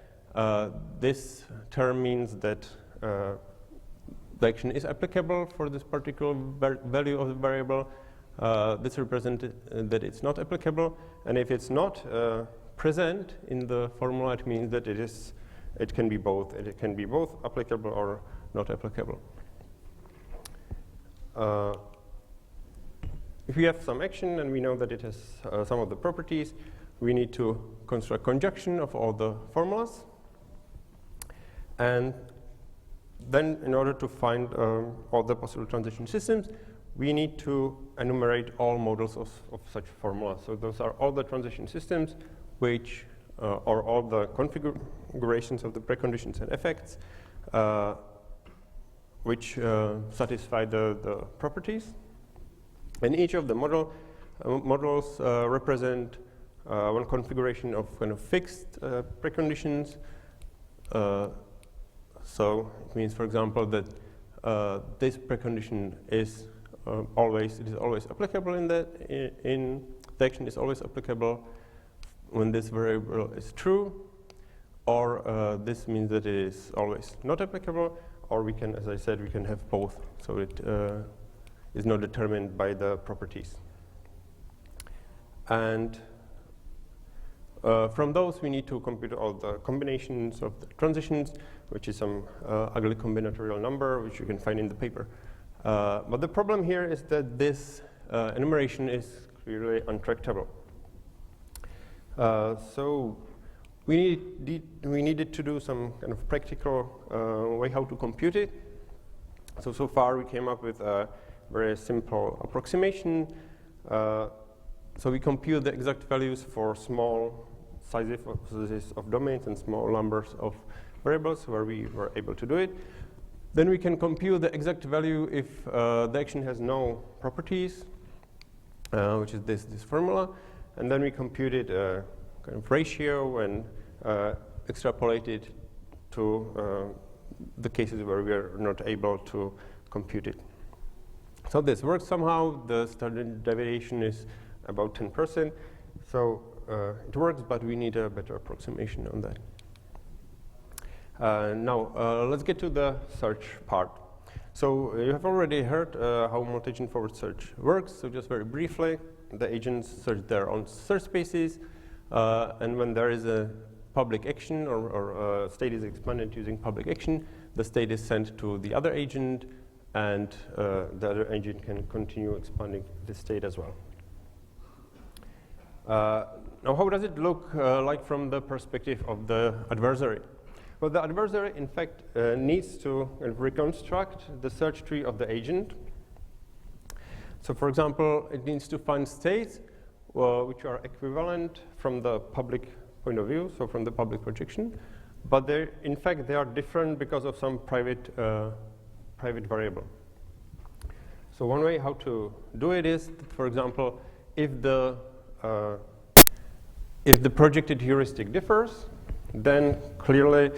This term means that the action is applicable for this particular value of the variable. This represents that it's not applicable, and if it's not present in the formula, it means that it can be both. It can be both applicable or not applicable. If we have some action and we know that it has some of the properties, we need to construct conjunction of all the formulas. And then in order to find all the possible transition systems, we need to enumerate all models of such formula. So those are all the transition systems which, or all the configurations of the preconditions and effects which satisfy the properties. And each of the models represent one configuration of kind of fixed preconditions. So it means, for example, that this precondition is always applicable in the action is always applicable when this variable is true, or this means that it is always not applicable, or we can, as I said, we can have both. So it is not determined by the properties. And from those, we need to compute all the combinations of the transitions, which is some ugly combinatorial number, which you can find in the paper. But the problem here is that this enumeration is clearly untractable. So we needed to do some kind of practical way how to compute it. So far we came up with a very simple approximation. So we compute the exact values for small sizes of domains and small numbers of variables where we were able to do it. Then we can compute the exact value if the action has no properties, which is this formula. And then we computed a kind of ratio and extrapolate it to the cases where we are not able to compute it. So this works somehow. The standard deviation is about 10%. So it works, but we need a better approximation on that. Now, let's get to the search part. So you have already heard how multi-agent forward search works. So just very briefly, the agents search their own search spaces. And when there is a public action or state is expanded using public action, the state is sent to the other agent, and the other agent can continue expanding the state as well. Now, how does it look like from the perspective of the adversary? Well, the adversary, in fact, needs to reconstruct the search tree of the agent. So, for example, it needs to find states which are equivalent from the public point of view, so from the public projection. But in fact, they are different because of some private variable. So one way how to do it is that, for example, if the projected heuristic differs, then clearly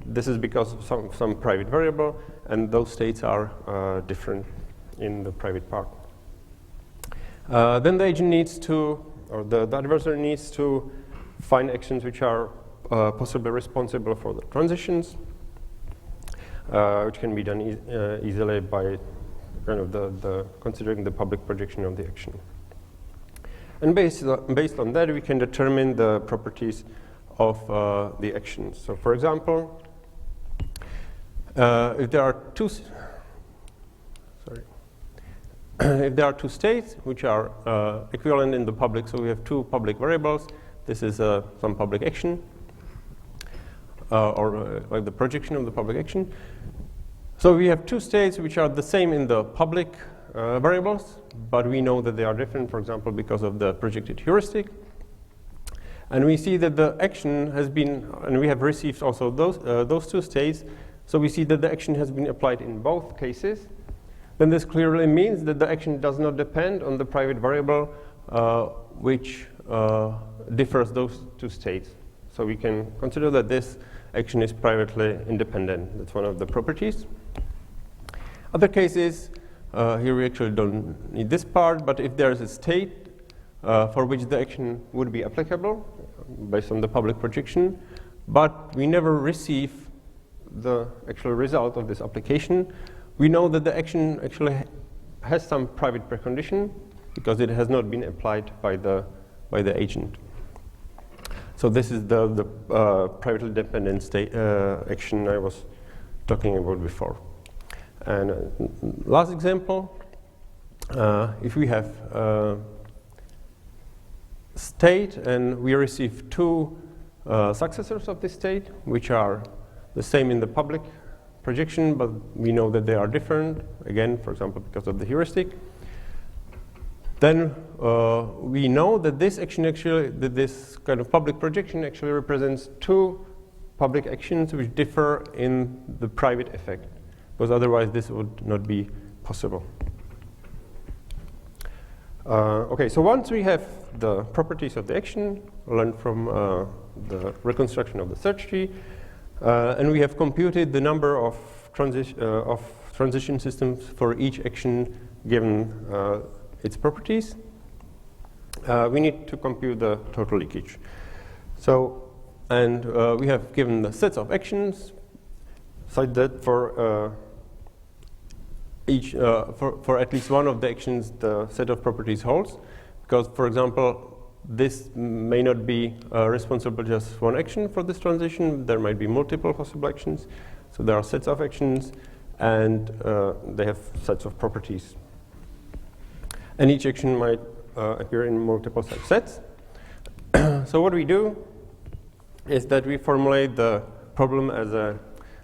this is because of some private variable, and those states are different in the private part. Then the agent needs to, or the adversary needs to find actions which are possibly responsible for the transitions, which can be done easily by kind of the considering the public projection of the action. And based on that, we can determine the properties of the actions. So, for example, if there are two states which are equivalent in the public, so we have two public variables. This is some public action, or like the projection of the public action. So we have two states which are the same in the public variables, but we know that they are different, for example, because of the projected heuristic. And we see that the action has been, and we have received also those two states, so we see that the action has been applied in both cases. Then this clearly means that the action does not depend on the private variable which differs those two states. So we can consider that this action is privately independent. That's one of the properties. Other cases, here we actually don't need this part, but if there is a state for which the action would be applicable based on the public projection, but we never receive the actual result of this application, we know that the action actually has some private precondition because it has not been applied by the agent. So this is the privately dependent state action I was talking about before. And last example, if we have state and we receive two successors of this state, which are the same in the public projection, but we know that they are different, again, for example, because of the heuristic. Then we know that this action actually, that this kind of public projection actually represents two public actions which differ in the private effect, because otherwise this would not be possible. Okay, so once we have the properties of the action, learned from the reconstruction of the search tree, and we have computed the number of transition systems for each action given its properties, we need to compute the total leakage. So, and we have given the sets of actions such that for each for at least one of the actions the set of properties holds, because for example this may not be responsible just one action for this transition. There might be multiple possible actions, so there are sets of actions and they have sets of properties, and each action might appear in multiple such sets. So what we do is that we formulate the problem as a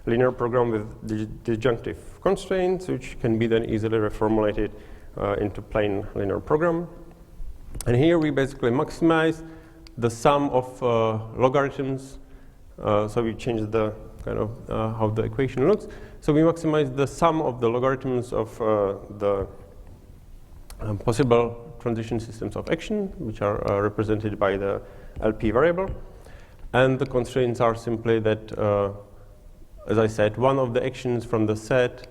linear program with disjunctive constraints, which can be then easily reformulated into plain linear program. And here we basically maximize the sum of logarithms. So we change the kind of how the equation looks. So we maximize the sum of the logarithms of the possible transition systems of action, which are represented by the LP variable. And the constraints are simply that, as I said, one of the actions from the set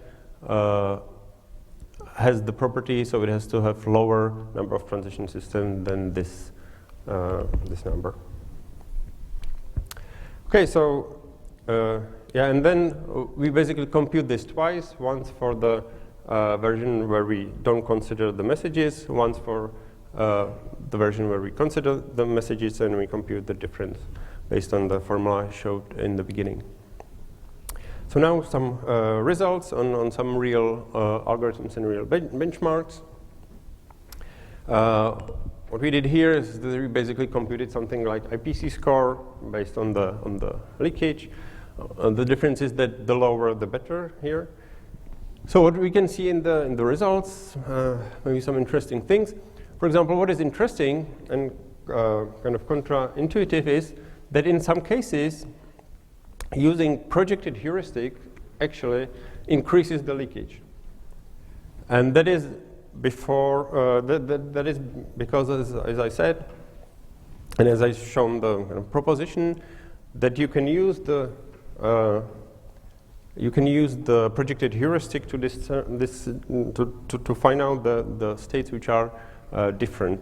has the property, so it has to have lower number of transition systems than this this number. Okay, so yeah, and then we basically compute this twice. Once for the version where we don't consider the messages, once for the version where we consider the messages, and we compute the difference based on the formula I showed in the beginning. So now some results on some real algorithms and real benchmarks. What we did here is that we basically computed something like IPC score based on the leakage. The difference is that the lower the better here. So what we can see in the results, maybe some interesting things. For example, what is interesting and kind of counterintuitive is that in some cases, using projected heuristic actually increases the leakage. And that is before, that is because, as I said, and as I've shown the kind of proposition, that you can use the projected heuristic to to find out the states which are different.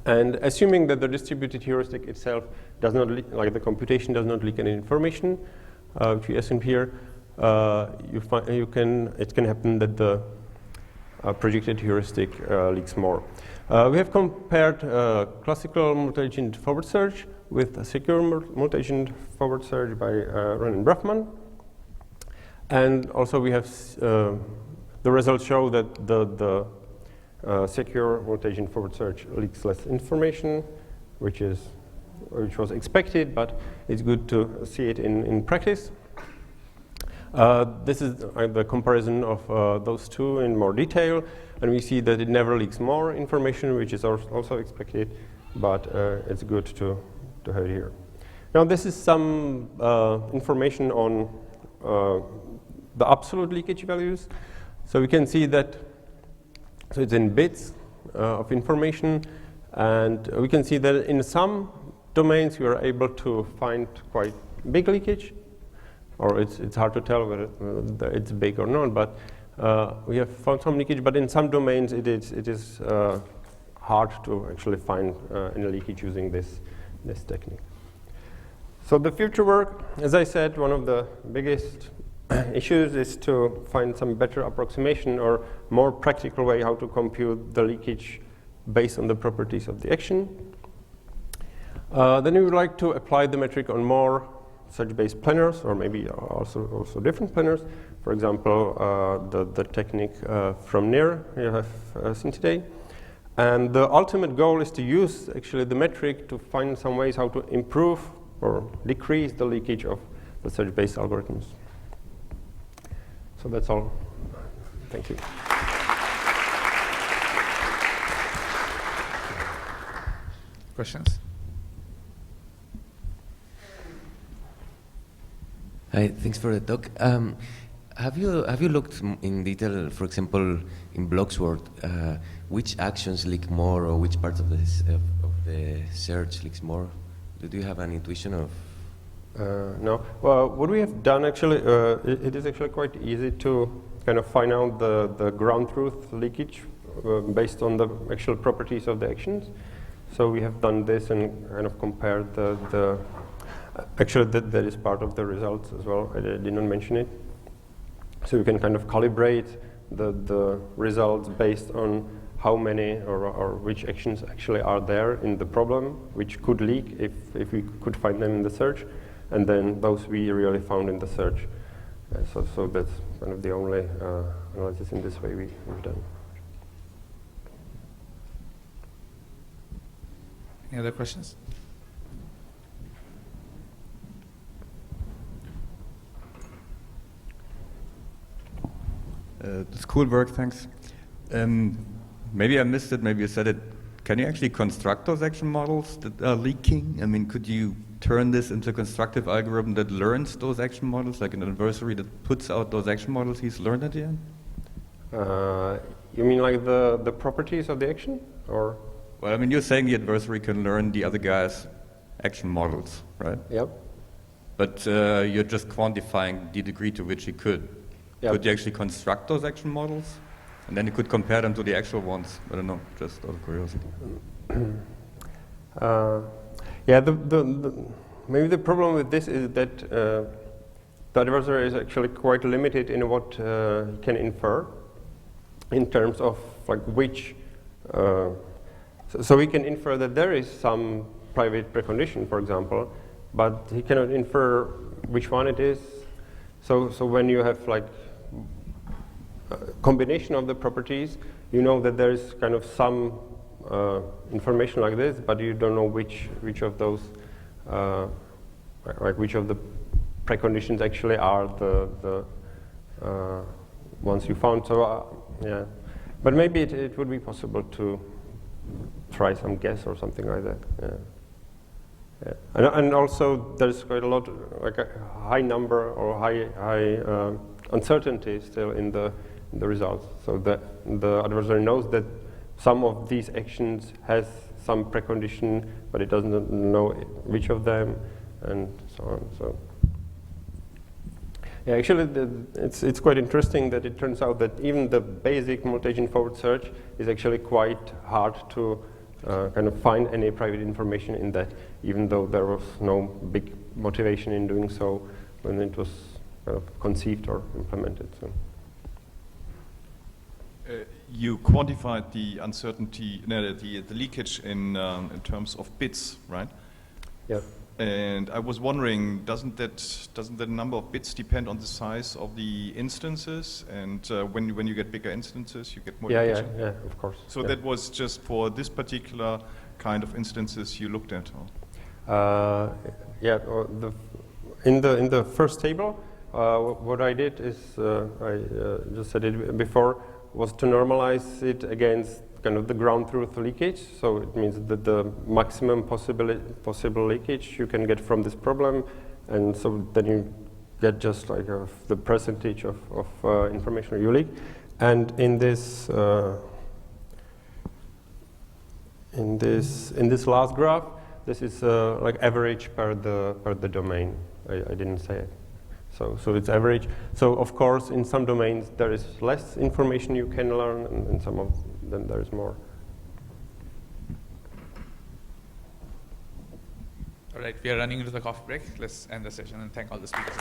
And assuming that the distributed heuristic itself does not leak, like the computation does not leak any information, which we assume here, it can happen that the projected heuristic leaks more. We have compared classical multi-agent forward search with a secure multi-agent forward search by Ronen and Brafman. And also we have the results show that the secure multi-agent forward search leaks less information, which was expected, but it's good to see it in practice. This is the comparison of those two in more detail, and we see that it never leaks more information, which is also expected, but it's good to have it here. Now this is some information on the absolute leakage values. So we can see that, so it's in bits of information, and we can see that in some domains we are able to find quite big leakage, or it's hard to tell whether it's big or not, but we have found some leakage, but in some domains it is hard to actually find any leakage using this technique. So the future work, as I said, one of the biggest issues is to find some better approximation or more practical way how to compute the leakage based on the properties of the action. Then we would like to apply the metric on more search-based planners, or maybe also different planners. For example, the technique from NIR you have seen today. And the ultimate goal is to use actually the metric to find some ways how to improve or decrease the leakage of the search-based algorithms. So that's all. Thank you. Questions? Hi, thanks for the talk. Have you looked in detail, for example, in Bloxworth, which actions leak more, or which parts of the search leaks more? Do you have an intuition of? No. Well, what we have done actually, it is actually quite easy to kind of find out the ground truth leakage based on the actual properties of the actions. So we have done this and kind of compared the actually that is part of the results as well. I did not mention it. So you can kind of calibrate the results based on how many or which actions actually are there in the problem, which could leak if we could find them in the search, and then those we really found in the search. So that's kind of the only analysis in this way we've done. Any other questions? It's cool work, thanks. Maybe I missed it, maybe you said it. Can you actually construct those action models that are leaking? I mean, could you turn this into a constructive algorithm that learns those action models, like an adversary that puts out those action models he's learned at the end? You mean like the properties of the action, or? Well, I mean, you're saying the adversary can learn the other guy's action models, right? Yep. But you're just quantifying the degree to which he could. Yep. Could you actually construct those action models? And then you could compare them to the actual ones. I don't know, just out of curiosity. Yeah, maybe the problem with this is that the adversary is actually quite limited in what he can infer in terms of like which. So we can infer that there is some private precondition, for example, but he cannot infer which one it is. So when you have like a combination of the properties, you know that there is kind of some information like this, but you don't know which of those, like which of the preconditions actually are the ones you found. So yeah, but maybe it would be possible to try some guess or something like that. Yeah. Yeah. And also there's quite a lot, like a high number or high uncertainty still in the results. So the adversary knows that some of these actions has some precondition, but it doesn't know which of them, and so on. So yeah, actually, it's quite interesting that it turns out that even the basic multi-agent forward search is actually quite hard to kind of find any private information in that, even though there was no big motivation in doing so when it was kind of conceived or implemented. So. You quantified the uncertainty, the leakage in terms of bits, right? Yeah. And I was wondering, doesn't that number of bits depend on the size of the instances? And when you get bigger instances, you get more leakage? Yeah, of course. So that was just for this particular kind of instances you looked at? Yeah, in the first table, what I did is, I just said it before, was to normalize it against kind of the ground truth leakage. So it means that the maximum possible leakage you can get from this problem, and so then you get just like the percentage of information you leak. And in this last graph, this is like average per the domain. I didn't say it. So it's average. So of course, in some domains there is less information you can learn, and in some of them there is more. All right, we are running into the coffee break. Let's end the session and thank all the speakers.